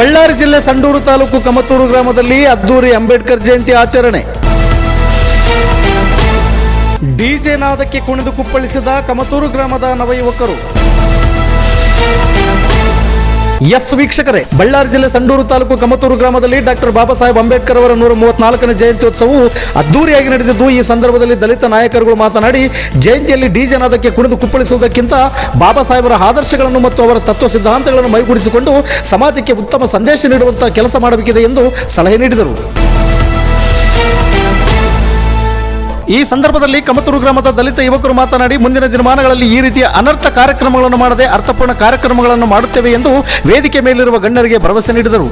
ಬಳ್ಳಾರಿ ಜಿಲ್ಲೆ ಸಂಡೂರು ತಾಲೂಕು ಕಮತೂರು ಗ್ರಾಮದಲ್ಲಿ ಅದ್ದೂರಿ ಅಂಬೇಡ್ಕರ್ ಜಯಂತಿ ಆಚರಣೆ. ಡಿಜೆ ನಾದಕ್ಕೆ ಕುಣಿದು ಕುಪ್ಪಳಿಸಿದ ಕಮತೂರು ಗ್ರಾಮದ ನವಯುವಕರು. ಎಸ್ ವೀಕ್ಷಕರೇ, ಬಳ್ಳಾರಿ ಜಿಲ್ಲೆ ಸಂಡೂರು ತಾಲೂಕು ಕಮತೂರು ಗ್ರಾಮದಲ್ಲಿ ಡಾಕ್ಟರ್ ಬಾಬಾ ಸಾಹೇಬ್ ಅಂಬೇಡ್ಕರ್ ಅವರ 134ನೇ ಜಯಂತ್ಯೋತ್ಸವವು ಅದ್ದೂರಿಯಾಗಿ ನಡೆದಿದ್ದು, ಈ ಸಂದರ್ಭದಲ್ಲಿ ದಲಿತ ನಾಯಕರುಗಳು ಮಾತನಾಡಿ, ಜಯಂತಿಯಲ್ಲಿ ಡಿಜೆ ನಾದಕ್ಕೆ ಕುಣಿದು ಕುಪ್ಪಳಿಸುವುದಕ್ಕಿಂತ ಬಾಬಾ ಸಾಹೇಬರ ಆದರ್ಶಗಳನ್ನು ಮತ್ತು ಅವರ ತತ್ವ ಸಿದ್ಧಾಂತಗಳನ್ನು ಮೈಗೂಡಿಸಿಕೊಂಡು ಸಮಾಜಕ್ಕೆ ಉತ್ತಮ ಸಂದೇಶ ನೀಡುವಂತಹ ಕೆಲಸ ಮಾಡಬೇಕಿದೆ ಎಂದು ಸಲಹೆ ನೀಡಿದರು. ಈ ಸಂದರ್ಭದಲ್ಲಿ ಕಮತೂರು ಗ್ರಾಮದ ದಲಿತ ಯುವಕರು ಮಾತನಾಡಿ, ಮುಂದಿನ ದಿನಮಾನಗಳಲ್ಲಿ ಈ ರೀತಿಯ ಅನರ್ಥ ಕಾರ್ಯಕ್ರಮಗಳನ್ನು ಮಾಡದೆ ಅರ್ಥಪೂರ್ಣ ಕಾರ್ಯಕ್ರಮಗಳನ್ನು ಮಾಡುತ್ತೇವೆ ಎಂದು ವೇದಿಕೆ ಮೇಲಿರುವ ಗಣ್ಯರಿಗೆ ಭರವಸೆ ನೀಡಿದರು.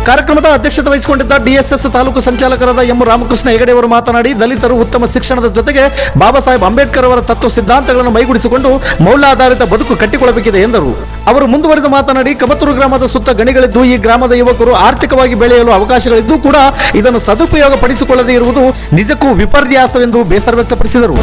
ಕಾರ್ಯಕ್ರಮದ ಅಧ್ಯಕ್ಷತೆ ವಹಿಸಿಕೊಂಡಿದ್ದ ಡಿಎಸ್ಎಸ್ ತಾಲೂಕು ಸಂಚಾಲಕರಾದ ಎಂ ರಾಮಕೃಷ್ಣ ಹೆಗಡೆ ಅವರು ಮಾತನಾಡಿ, ದಲಿತರು ಉತ್ತಮ ಶಿಕ್ಷಣದ ಜೊತೆಗೆ ಬಾಬಾ ಸಾಹೇಬ್ ಅಂಬೇಡ್ಕರ್ ಅವರ ತತ್ವ ಸಿದ್ಧಾಂತಗಳನ್ನು ಮೈಗೂಡಿಸಿಕೊಂಡು ಮೌಲ್ಯಾಧಾರಿತ ಬದುಕು ಕಟ್ಟಿಕೊಳ್ಳಬೇಕಿದೆ ಎಂದರು. ಅವರು ಮುಂದುವರೆದು ಮಾತನಾಡಿ, ಕಮತೂರು ಗ್ರಾಮದ ಸುತ್ತ ಗಣಿಗಳಿದ್ದು ಈ ಗ್ರಾಮದ ಯುವಕರು ಆರ್ಥಿಕವಾಗಿ ಬೆಳೆಯಲು ಅವಕಾಶಗಳಿದ್ದು ಕೂಡ ಇದನ್ನು ಸದುಪಯೋಗ ಪಡಿಸಿಕೊಳ್ಳದೇ ಇರುವುದು ನಿಜಕ್ಕೂ ವಿಪರ್ಯಾಸವೆಂದು ಬೇಸರ ವ್ಯಕ್ತಪಡಿಸಿದರು.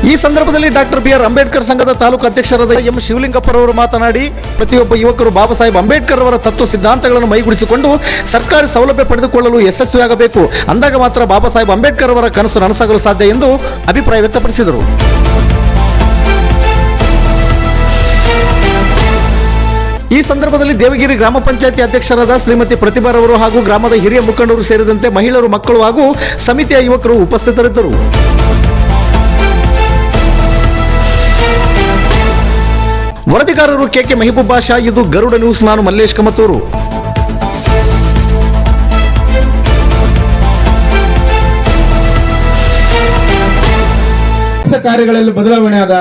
ಈ ಸಂದರ್ಭದಲ್ಲಿ ಡಾಕ್ಟರ್ ಬಿ ಆರ್ ಅಂಬೇಡ್ಕರ್ ಸಂಘದ ತಾಲೂಕು ಅಧ್ಯಕ್ಷರಾದ ಎಂ ಶಿವಲಿಂಗಪ್ಪರವರು ಮಾತನಾಡಿ, ಪ್ರತಿಯೊಬ್ಬ ಯುವಕರು ಬಾಬಾ ಸಾಹೇಬ್ ಅಂಬೇಡ್ಕರ್ ಅವರ ತತ್ವ ಸಿದ್ಧಾಂತಗಳನ್ನು ಮೈಗೂಡಿಸಿಕೊಂಡು ಸರ್ಕಾರಿ ಸೌಲಭ್ಯ ಪಡೆದುಕೊಳ್ಳಲು ಯಶಸ್ವಿಯಾಗಬೇಕು. ಅಂದಾಗ ಮಾತ್ರ ಬಾಬಾ ಸಾಹೇಬ್ ಅಂಬೇಡ್ಕರ್ ಅವರ ಕನಸು ನನಸಾಗಲು ಸಾಧ್ಯ ಎಂದು ಅಭಿಪ್ರಾಯ ವ್ಯಕ್ತಪಡಿಸಿದರು. ಈ ಸಂದರ್ಭದಲ್ಲಿ ದೇವಗಿರಿ ಗ್ರಾಮ ಪಂಚಾಯತಿ ಅಧ್ಯಕ್ಷರಾದ ಶ್ರೀಮತಿ ಪ್ರತಿಭಾರವರು ಹಾಗೂ ಗ್ರಾಮದ ಹಿರಿಯ ಮುಖಂಡರು ಸೇರಿದಂತೆ ಮಹಿಳೆಯರು, ಮಕ್ಕಳು ಹಾಗೂ ಸಮಿತಿಯ ಯುವಕರು ಉಪಸ್ಥಿತರಿದ್ದರು. ವರದಿಗಾರರು ಕೆಕೆ ಮೆಹಬೂಬ್ ಬಾಷಾ. ಇದು ಗರುಡ ನ್ಯೂಸ್. ನಾನು ಮಲ್ಲೇಶ್ ಕಮತೂರು. ಕಾರ್ಯಗಳಲ್ಲಿ ಬದಲಾವಣೆ ಆದ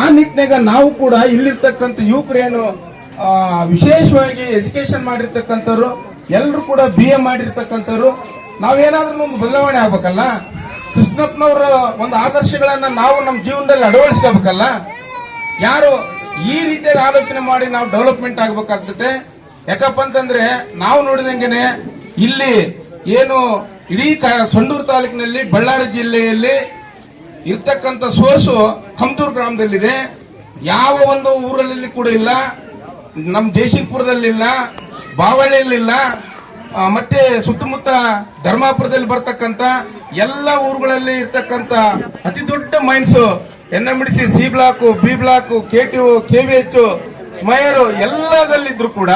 ಆ ನಿಟ್ಟಿನಾಗ ನಾವು ಕೂಡ ಇಲ್ಲಿರ್ತಕ್ಕಂಥ ಯುವಕರೇನು ವಿಶೇಷವಾಗಿ ಎಜುಕೇಶನ್ ಮಾಡಿರ್ತಕ್ಕಂಥವ್ರು, ಎಲ್ಲರೂ ಕೂಡ BA ಮಾಡಿರ್ತಕ್ಕಂಥವ್ರು, ನಾವೇನಾದ್ರೂ ಒಂದು ಬದಲಾವಣೆ ಆಗ್ಬೇಕಲ್ಲ. ಕೃಷ್ಣಪ್ಪನವರ ಒಂದು ಆದರ್ಶಗಳನ್ನ ನಾವು ನಮ್ಮ ಜೀವನದಲ್ಲಿ ಅಳವಡಿಸ್ಕೋಬೇಕಲ್ಲ. ಯಾರು ಈ ರೀತಿಯಾಗಿ ಆಲೋಚನೆ ಮಾಡಿ ನಾವು ಡೆವಲಪ್ಮೆಂಟ್ ಆಗ್ಬೇಕಾಗ್ತದೆ. ಯಾಕಪ್ಪ ಅಂತಂದ್ರೆ ನಾವು ನೋಡಿದಂಗೆನೆ ಇಲ್ಲಿ ಏನು ಇಡೀ ಸಂಡೂರು ತಾಲೂಕಿನಲ್ಲಿ ಬಳ್ಳಾರಿ ಜಿಲ್ಲೆಯಲ್ಲಿ ಇರ್ತಕ್ಕಂಥ ಸೋರ್ಸು ಕಮತೂರು ಗ್ರಾಮದಲ್ಲಿದೆ. ಯಾವ ಒಂದು ಊರಲ್ಲಿ ಕೂಡ ಇಲ್ಲ. ನಮ್ಮ ಜಯಸಿಂಗಪುರದಲ್ಲಿಲ್ಲ, ಬಾವಳ್ಳಿಯಲ್ಲಿಲ್ಲ, ಮತ್ತೆ ಸುತ್ತಮುತ್ತ ಧರ್ಮಾಪುರದಲ್ಲಿ ಬರ್ತಕ್ಕಂಥ ಎಲ್ಲ ಊರುಗಳಲ್ಲಿ ಇರ್ತಕ್ಕಂಥ ಅತಿ ದೊಡ್ಡ mines NMDC, C block, B block, KTO, KVH, ಸ್ಮೈರು ಎಲ್ಲದಲ್ಲಿದ್ರು ಕೂಡ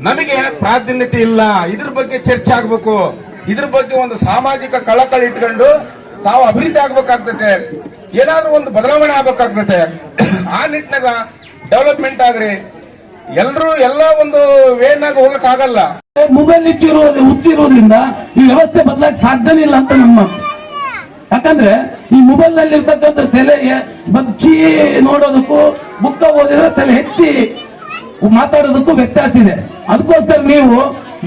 ನಮಗೆ ಪ್ರಾಧಾನ್ಯತೆ ಇಲ್ಲ. ಇದ್ರ ಬಗ್ಗೆ ಚರ್ಚೆ ಆಗ್ಬೇಕು. ಇದ್ರ ಬಗ್ಗೆ ಒಂದು ಸಾಮಾಜಿಕ ಕಳಕಳಿ ಇಟ್ಕೊಂಡು ತಾವು ಅಭಿವೃದ್ಧಿ ಆಗ್ಬೇಕಾಗ್ತದೆ. ಏನಾದ್ರೂ ಒಂದು ಬದಲಾವಣೆ ಆಗ್ಬೇಕಾಗ್ತದೆ. ಆ ನಿಟ್ಟಿನಾಗ ಡೆವಲಪ್ಮೆಂಟ್ ಆಗ್ರಿ. ಎಲ್ಲರೂ ಎಲ್ಲ ಒಂದು ವೇನಾಗ ಹೋಗಕ್ ಆಗಲ್ಲ. ಮೊಬೈಲ್ ಹುಚ್ಚಿರೋದ್ರಿಂದ ಈ ವ್ಯವಸ್ಥೆ ಬದಲಾಗ ಸಾಧ್ಯನೇ ಇಲ್ಲ ಅಂತ ನಮ್ಮ. ಯಾಕಂದ್ರೆ ಈ ಮೊಬೈಲ್ ನಲ್ಲಿ ಇರ್ತಕ್ಕಂಥ ತಲೆ ಬಚ್ಚಿ ನೋಡೋದಕ್ಕೂ ಬುಕ್ಕ ಓದಿದ್ರೆ ತಲೆ ಎತ್ತಿ ಮಾತಾಡೋದಕ್ಕೂ ವ್ಯತ್ಯಾಸ ಇದೆ. ಅದಕ್ಕೋಸ್ಕರ ನೀವು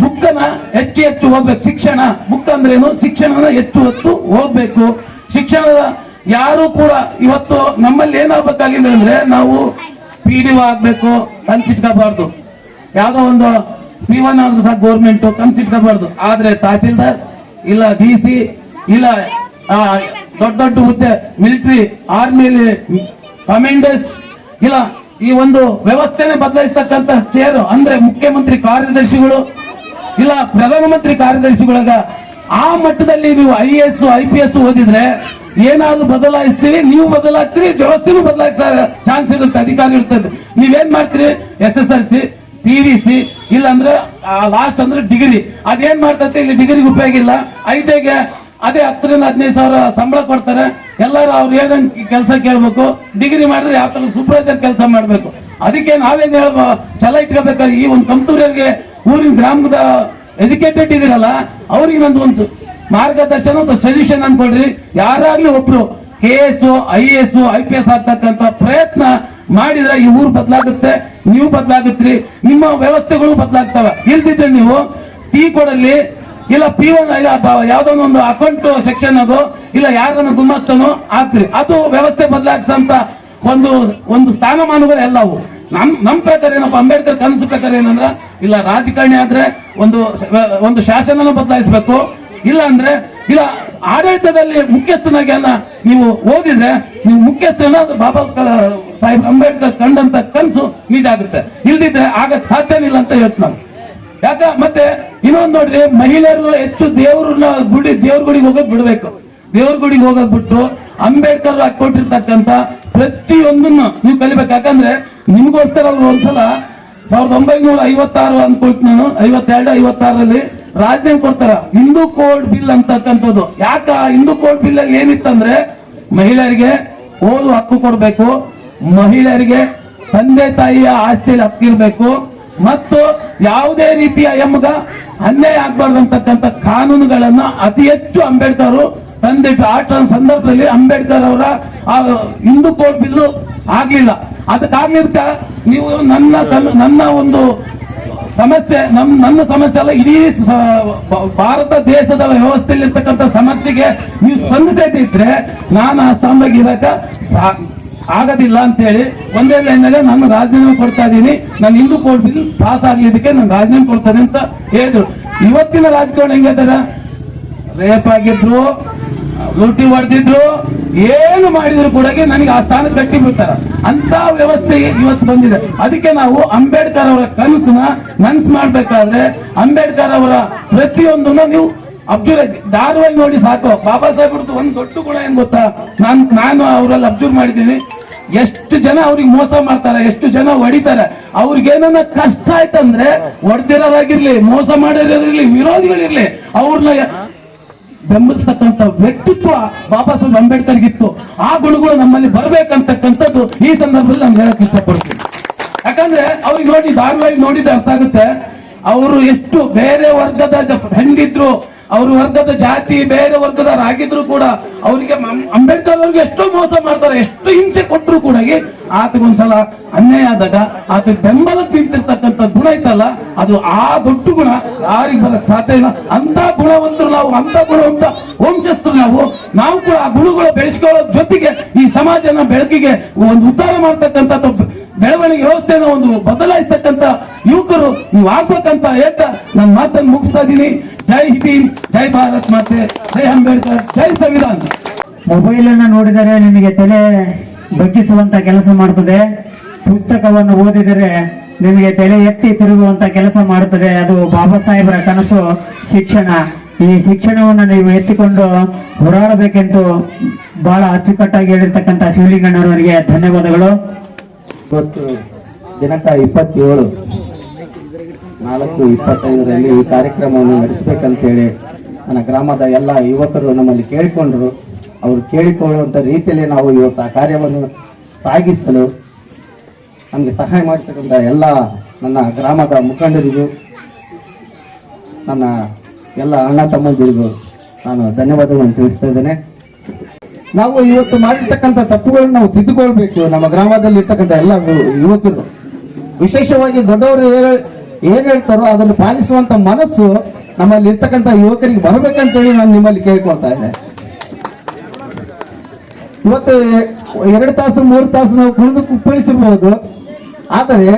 ಬುಕ್ಕನ ಹೆಚ್ಚು ಓದ್ಬೇಕು. ಶಿಕ್ಷಣ ಬುಕ್ ಅಂದ್ರೇನು, ಶಿಕ್ಷಣನ ಹೆಚ್ಚು ಹೊತ್ತು ಓದ್ಬೇಕು. ಶಿಕ್ಷಣದ ಯಾರು ಕೂಡ ಇವತ್ತು ನಮ್ಮಲ್ಲಿ ಏನಾಗಬೇಕಾಗಿದೆ ಅಂದ್ರೆ, ನಾವು PDO ಆಗ್ಬೇಕು ಕನ್ಸಿಟ್ಕೋಬಾರ್ದು. ಯಾವ್ದೋ ಒಂದು P1 ಆದ್ರೂ ಸಹ ಗೌರ್ಮೆಂಟ್ ಕನ್ಸಿಟ್ಕೋಬಾರ್ದು. ಆದ್ರೆ ತಹಸೀಲ್ದಾರ್ ಇಲ್ಲ, DC ಇಲ್ಲ, ದೊಡ್ಡ ಹುದ್ದೆ ಮಿಲಿಟರಿ, ಆರ್ಮಿಲಿ ಕಮಾಂಡರ್ಸ್ ಇಲ್ಲ, ಈ ಒಂದು ವ್ಯವಸ್ಥೆನೆ ಬದಲಾಯಿಸ್ತಕ್ಕಂಥ ಚೇರ್ ಅಂದ್ರೆ ಮುಖ್ಯಮಂತ್ರಿ ಕಾರ್ಯದರ್ಶಿಗಳು ಇಲ್ಲ ಪ್ರಧಾನಮಂತ್ರಿ ಕಾರ್ಯದರ್ಶಿಗಳಾಗ ಆ ಮಟ್ಟದಲ್ಲಿ ನೀವು IAS IPS ಓದಿದ್ರೆ ಏನಾದ್ರು ಬದಲಾಯಿಸ್ತೀವಿ, ನೀವು ಬದಲಾಗ್ತೀರಿ, ವ್ಯವಸ್ಥೆನೂ ಬದಲಾಯಿಸ ಚಾನ್ಸ್ ಇರುತ್ತೆ, ಅಧಿಕಾರ ಇರ್ತದೆ. ನೀವೇನ್ ಮಾಡ್ತೀರಿ? SSLC, PVC ಇಲ್ಲ ಅಂದ್ರೆ ಲಾಸ್ಟ್ ಅಂದ್ರೆ ಡಿಗ್ರಿ. ಅದೇನ್ ಮಾಡ್ತೈತೆ? ಇಲ್ಲಿ ಡಿಗ್ರಿಗೆ ಉಪಯೋಗ ಇಲ್ಲ. ITಗೆ ಅದೇ 10,000 ರಿಂದ 15,000 ಸಂಬಳ ಕೊಡ್ತಾರೆ. ಎಲ್ಲರೂ ಅವ್ರು ಏನಂಗ್ ಕೆಲಸ ಕೇಳ್ಬೇಕು. ಡಿಗ್ರಿ ಮಾಡಿದ್ರೆ ಯಾವ ತರ ಸೂಪರ್ವೈಸರ್ ಕೆಲಸ ಮಾಡ್ಬೇಕು. ಅದಕ್ಕೆ ನಾವೇನ್ ಛಲ ಇಟ್ಕೋಬೇಕಾಗಿ ಈ ಒಂದು ಕಮತೂರಿಗೆ ಊರಿನ ಗ್ರಾಮದ ಎಜುಕೇಟೆಡ್ ಇದೀರಲ್ಲ, ಅವ್ರಿಗೆ ನಂದು ಒಂದು ಮಾರ್ಗದರ್ಶನ, ಒಂದು ಸೊಲ್ಯೂಷನ್ ಅನ್ಕೊಳ್ರಿ. ಯಾರಾಗ್ಲಿ ಒಬ್ರು KS IAS IPS ಆಗ್ತಕ್ಕಂಥ ಪ್ರಯತ್ನ ಮಾಡಿದ್ರೆ ಈ ಊರು ಬದಲಾಗುತ್ತೆ, ನೀವು ಬದಲಾಗುತ್ತೀರಿ, ನಿಮ್ಮ ವ್ಯವಸ್ಥೆಗಳು ಬದಲಾಗ್ತವೆ. ಇಲ್ದಿದ್ರೆ ನೀವು ಟೀ ಕೊಡಲ್ಲಿ ಇಲ್ಲ P1 ಯಾವ್ದೋ ಒಂದು ಅಕೌಂಟ್ ಸೆಕ್ಷನ್ ಅದು ಇಲ್ಲ ಯಾರನ್ನ ಗುಮ್ಮಸ್ತನೋ ಆಗ್ತೀರಿ. ಅದು ವ್ಯವಸ್ಥೆ ಬದಲಾಯಿಸಂತ ಒಂದು ಸ್ಥಾನಮಾನಗಳು ಎಲ್ಲವು. ನಮ್ ಪ್ರಕಾರ ಏನಪ್ಪ, ಅಂಬೇಡ್ಕರ್ ಕನಸು ಪ್ರಕಾರ ಏನಂದ್ರ, ಇಲ್ಲ ರಾಜಕಾರಣಿ ಆದ್ರೆ ಒಂದು ಶಾಸನ ಬದಲಾಯಿಸಬೇಕು, ಇಲ್ಲ ಅಂದ್ರೆ ಇಲ್ಲ ಆಡಳಿತದಲ್ಲಿ ಮುಖ್ಯಸ್ಥನಾಗಿ ನೀವು ಓದಿದ್ರೆ ನೀವು ಮುಖ್ಯಸ್ಥನ ಬಾಬಾ ಸಾಹೇಬ್ ಅಂಬೇಡ್ಕರ್ ಕಂಡಂತ ಕನಸು ನಿಜ ಆಗುತ್ತೆ. ಇಲ್ದಿದ್ರೆ ಆಗಕ್ ಸಾಧ್ಯನಿಲ್ಲ ಅಂತ ಹೇಳ್ತು ನಾವು. ಯಾಕ ಮತ್ತೆ ಇನ್ನೊಂದು ನೋಡ್ರಿ, ಮಹಿಳೆಯರು ಹೆಚ್ಚು ದೇವ್ರ ಗುಡಿಗೆ ಹೋಗೋದ್ ಬಿಡ್ಬೇಕು. ದೇವ್ರ ಗುಡಿಗೆ ಹೋಗೋದ್ ಬಿಟ್ಟು ಅಂಬೇಡ್ಕರ್ ಕೊಟ್ಟಿರ್ತಕ್ಕಂಥ ಪ್ರತಿಯೊಂದನ್ನು ನೀವು ಕಲಿಬೇಕು. ಯಾಕಂದ್ರೆ ನಿಮ್ಗೋಸ್ಕರ ಅವ್ರು ಒಂದ್ಸಲ 1956 ಅನ್ಕೊಳ್ತೀನಿ ನಾನು, 52-56ರಲ್ಲಿ ರಾಜೀನಾಮೆ ಕೊಡ್ತಾರ ಹಿಂದೂ ಕೋಡ್ ಬಿಲ್ ಅಂತಕ್ಕಂಥದ್ದು. ಯಾಕ ಹಿಂದೂ ಕೋಡ್ ಬಿಲ್ ಅಲ್ಲಿ ಏನಿತ್ತಂದ್ರೆ ಮಹಿಳೆಯರಿಗೆ ಓದು ಹಕ್ಕು ಕೊಡ್ಬೇಕು, ಮಹಿಳೆಯರಿಗೆ ತಂದೆ ತಾಯಿಯ ಆಸ್ತಿಯಲ್ಲಿ ಹಕ್ಕಿರ್ಬೇಕು, ಮತ್ತು ಯಾವುದೇ ರೀತಿಯ ಎಮ್ಮಗ ಅನ್ಯಾಯ ಆಗ್ಬಾರ್ದು ಅಂತಕ್ಕಂಥ ಕಾನೂನುಗಳನ್ನ ಅತಿ ಹೆಚ್ಚು ಅಂಬೇಡ್ಕರ್ ತಂದಿಟ್ಟು ಆ ಸಂದರ್ಭದಲ್ಲಿ ಅಂಬೇಡ್ಕರ್ ಅವರ ಹಿಂದೂ ಕೋಡ್ ಬಿಲ್ ಆಗ್ಲಿಲ್ಲ. ಅದಕ್ಕಾಗ್ಲಿದ್ದ ನೀವು ನನ್ನ ಒಂದು ಸಮಸ್ಯೆ ನನ್ನ ಸಮಸ್ಯೆ ಅಲ್ಲ, ಇಡೀ ಭಾರತ ದೇಶದ ವ್ಯವಸ್ಥೆಯಲ್ಲಿ ಇರ್ತಕ್ಕಂಥ ಸಮಸ್ಯೆಗೆ ನೀವು ಸ್ಪಂದಿಸದಿದ್ರೆ ನಾನು ಆ ಸ್ಥಾನದಾಗ ಇರಕ ಆಗೋದಿಲ್ಲ ಅಂತ ಹೇಳಿ ಒಂದೇ ಲೈನ್ದಾಗ ನಾನು ರಾಜೀನಾಮೆ ಕೊಡ್ತಾ ಇದ್ದೀನಿ. ನಾನು ಹಿಂದೂ ಕೋಡ್ ಬಿಲ್ ಪಾಸ್ ಆಗ್ಲಿದ್ದಕ್ಕೆ ನಾನು ರಾಜೀನಾಮೆ ಕೊಡ್ತೇನೆ ಅಂತ ಹೇಳಿದ್ರು. ಇವತ್ತಿನ ರಾಜಕಾರಣ ಹೆಂಗಿದಾರ, ರೇಪ್ ಆಗಿದ್ರು, ಲೂಟಿ ಹೊಡೆದಿದ್ರು, ಏನು ಮಾಡಿದ್ರು ಕೂಡ ನನಗೆ ಆ ಸ್ಥಾನ ಕಟ್ಟಿ ಬಿಡ್ತಾರ. ಅಂತ ವ್ಯವಸ್ಥೆ ಇವತ್ತು ಬಂದಿದೆ. ಅದಕ್ಕೆ ನಾವು ಅಂಬೇಡ್ಕರ್ ಅವರ ಕನಸನ್ನ ನನ್ಸ್ ಮಾಡ್ಬೇಕಾದ್ರೆ ಅಂಬೇಡ್ಕರ್ ಅವರ ಪ್ರತಿಯೊಂದನ್ನ ನೀವು ಅಬ್ಸರ್ವ್ ಧಾರವಾಹಿ ನೋಡಿ ಸಾಕು. ಬಾಬಾ ಸಾಹೇಬ್ರದ್ದು ಒಂದು ದೊಡ್ಡ ಗುಣ ಏನ್ ಗೊತ್ತಾ, ನಾನು ಅವರಲ್ಲಿ ಅಬ್ಸರ್ವ್ ಮಾಡಿದ್ದೀನಿ. ಎಷ್ಟು ಜನ ಅವ್ರಿಗೆ ಮೋಸ ಮಾಡ್ತಾರೆ, ಎಷ್ಟು ಜನ ಹೊಡಿತಾರೆ. ಅವ್ರಿಗೆ ಏನನ್ನ ಕಷ್ಟ ಆಯ್ತಂದ್ರೆ ಹೊಡೆದಿರೋದಾಗಿರ್ಲಿ, ಮೋಸ ಮಾಡಿರೋದಿರ್ಲಿ, ವಿರೋಧಿಗಳಿರ್ಲಿ, ಅವ್ರನ್ನ ಬೆಂಬಲಿಸ್ತಕ್ಕಂಥ ವ್ಯಕ್ತಿತ್ವ ಬಾಬಾ ಸಾಹೇಬ್ ಅಂಬೇಡ್ಕರ್ಗಿತ್ತು. ಆ ಗುಣಗಳು ನಮ್ಮಲ್ಲಿ ಬರ್ಬೇಕಂತಕ್ಕಂಥದ್ದು ಈ ಸಂದರ್ಭದಲ್ಲಿ ನಾನು ಹೇಳಕ್ ಇಷ್ಟಪಡ್ತೀನಿ. ಯಾಕಂದ್ರೆ ಅವ್ರಿಗೆ ನೋಡಿ ಧಾರವಾಹಿ ನೋಡಿದ್ರೆ ಅರ್ಥ ಆಗುತ್ತೆ. ಅವರು ಎಷ್ಟು ಬೇರೆ ವರ್ಗದ ಹೆಂಗಿದ್ರು, ಅವ್ರ ವರ್ಗದ ಜಾತಿ ಬೇರೆ ವರ್ಗದವರಾಗಿದ್ರು ಕೂಡ ಅವರಿಗೆ ಅಂಬೇಡ್ಕರ್ ಅವ್ರಿಗೆ ಎಷ್ಟೋ ಮೋಸ ಮಾಡ್ತಾರೆ, ಎಷ್ಟು ಹಿಂಸೆ ಕೊಟ್ಟರು ಕೂಡ ಆತಗೊಂದ್ಸಲ ಅನ್ಯಾಯ ಆದಾಗ ಆತ ಬೆಂಬಲಕ್ಕೆ ನಿಂತಿರ್ತಕ್ಕಂಥ ಗುಣ ಐತಲ್ಲ, ಅದು ಆ ದೊಡ್ಡ ಗುಣ ಯಾರಿಗೆ ಬರಕ್ ಸಾಧ್ಯ ಇಲ್ಲ. ಅಂತ ಗುಣವಂತರು ನಾವು, ಅಂತ ಗುಣವಂತ ವಂಶಸ್ಥರು ನಾವು ಕೂಡ ಆ ಗುಣಗಳು ಬೆಳೆಸ್ಕೊಳ್ಳೋದ್ರ ಜೊತೆಗೆ ಈ ಸಮಾಜನ ಬೆಳಕಿಗೆ ಒಂದು ಉದ್ಧಾರ ಮಾಡ್ತಕ್ಕಂಥ ಬೆಳವಣಿಗೆ ವ್ಯವಸ್ಥೆನ ಒಂದು ಬದಲಾಯಿಸ್ತಕ್ಕಂಥ ಯುವಕರು ನೀವು ಆಗ್ಬೇಕಂತ ಹೇಳ್ತಾ ನನ್ನ ಮಾತನ್ನು ಮುಗಿಸ್ತಾ ಇದ್ದೀನಿ. ಜೈ ಭೀಮ್, ಜೈ ಭಾರತ್ ಮಾತೆ, ಜೈ ಅಂಬೇಡ್ಕರ್, ಜೈ ಸಂವಿಧಾನ. ಮೊಬೈಲ್ ಅನ್ನ ನೋಡಿದರೆ ನಿಮಗೆ ತಲೆ ಬಗ್ಗಿಸುವಂತ ಕೆಲಸ ಮಾಡುತ್ತದೆ, ಪುಸ್ತಕವನ್ನು ಓದಿದರೆ ನಿಮಗೆ ತಲೆ ಎತ್ತಿ ತಿರುಗುವಂತ ಕೆಲಸ ಮಾಡುತ್ತದೆ. ಅದು ಬಾಬಾ ಸಾಹೇಬರ ಕನಸು ಶಿಕ್ಷಣ. ಈ ಶಿಕ್ಷಣವನ್ನು ನೀವು ಎತ್ತಿಕೊಂಡು ಹೋರಾಡಬೇಕೆಂದು ಬಹಳ ಅಚ್ಚುಕಟ್ಟಾಗಿ ಹೇಳಿರ್ತಕ್ಕಂಥ ಶಿವಲಿಂಗಣ್ಣವರಿಗೆ ಧನ್ಯವಾದಗಳು. ಇವತ್ತು ದಿನಾಂಕ 27/4/25ರಲ್ಲಿ ಈ ಕಾರ್ಯಕ್ರಮವನ್ನು ನಡೆಸಬೇಕಂತೇಳಿ ನನ್ನ ಗ್ರಾಮದ ಎಲ್ಲ ಯುವಕರು ನಮ್ಮಲ್ಲಿ ಕೇಳಿಕೊಂಡ್ರು. ಅವರು ಕೇಳಿಕೊಳ್ಳುವಂಥ ರೀತಿಯಲ್ಲಿ ನಾವು ಇವತ್ತು ಆ ಕಾರ್ಯವನ್ನು ಸಾಗಿಸಲು ನಮಗೆ ಸಹಾಯ ಮಾಡ್ತಕ್ಕಂಥ ಎಲ್ಲ ನನ್ನ ಗ್ರಾಮದ ಮುಖಂಡರಿಗೂ, ನನ್ನ ಎಲ್ಲ ಅಣ್ಣ ತಮ್ಮಂದಿರಿಗೂ ನಾನು ಧನ್ಯವಾದಗಳನ್ನು ತಿಳಿಸ್ತಾ ಇದ್ದೇನೆ. ನಾವು ಇವತ್ತು ಮಾಡಿರ್ತಕ್ಕಂಥ ತಪ್ಪುಗಳನ್ನು ನಾವು ತಿದ್ದುಕೊಳ್ಬೇಕು. ನಮ್ಮ ಗ್ರಾಮದಲ್ಲಿ ಇರ್ತಕ್ಕಂಥ ಎಲ್ಲ ಯುವಕರು, ವಿಶೇಷವಾಗಿ ದೊಡ್ಡವರು ಏನ್ ಹೇಳ್ತಾರೋ ಅದನ್ನು ಪಾಲಿಸುವಂತ ಮನಸ್ಸು ನಮ್ಮಲ್ಲಿ ಇರ್ತಕ್ಕಂಥ ಯುವಕರಿಗೆ ಬರಬೇಕಂತೇಳಿ ನಾನು ನಿಮ್ಮಲ್ಲಿ ಕೇಳ್ಕೊಳ್ತಾ ಇದ್ದೆ. ಇವತ್ತು 2 ತಾಸು 3 ತಾಸು ನಾವು ಕುಣಿದು ಕುಪ್ಪಳಿಸಿರ್ಬೋದು, ಆದರೆ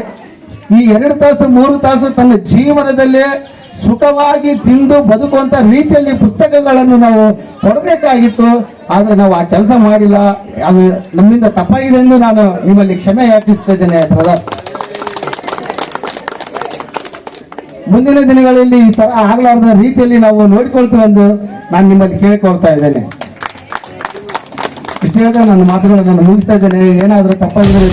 ಈ 2 ತಾಸು 3 ತಾಸು ತನ್ನ ಜೀವನದಲ್ಲೇ ಸುಖವಾಗಿ ತಿಂದು ಬದುಕುವಂತ ರೀತಿಯಲ್ಲಿ ಪುಸ್ತಕಗಳನ್ನು ನಾವು ಕೊಡಬೇಕಾಗಿತ್ತು. ಆದ್ರೆ ನಾವು ಆ ಕೆಲಸ ಮಾಡಿಲ್ಲ. ಅದು ನಮ್ಮಿಂದ ತಪ್ಪಾಗಿದೆ ಎಂದು ನಾನು ನಿಮ್ಮಲ್ಲಿ ಕ್ಷಮೆ ಯಾಚಿಸ್ತಾ ಇದ್ದೇನೆ ಬ್ರದರ್. ಮುಂದಿನ ದಿನಗಳಲ್ಲಿ ಈ ತರ ಆಗ್ಲಾರ್ದ ರೀತಿಯಲ್ಲಿ ನಾವು ನೋಡಿಕೊಳ್ತೀವಿ ಎಂದು ನಾನು ನಿಮ್ಮಲ್ಲಿ ಕೇಳಿಕೊಳ್ತಾ ಇದ್ದೇನೆ. ಇಷ್ಟು ಹೇಳಿದ್ರೆ ನನ್ನ ಮಾತುಗಳನ್ನು ನಾನು ಮುಗಿಸ್ತಾ ಇದ್ದೇನೆ. ಏನಾದರೂ ತಪ್ಪಾಗಿದ್ರೆ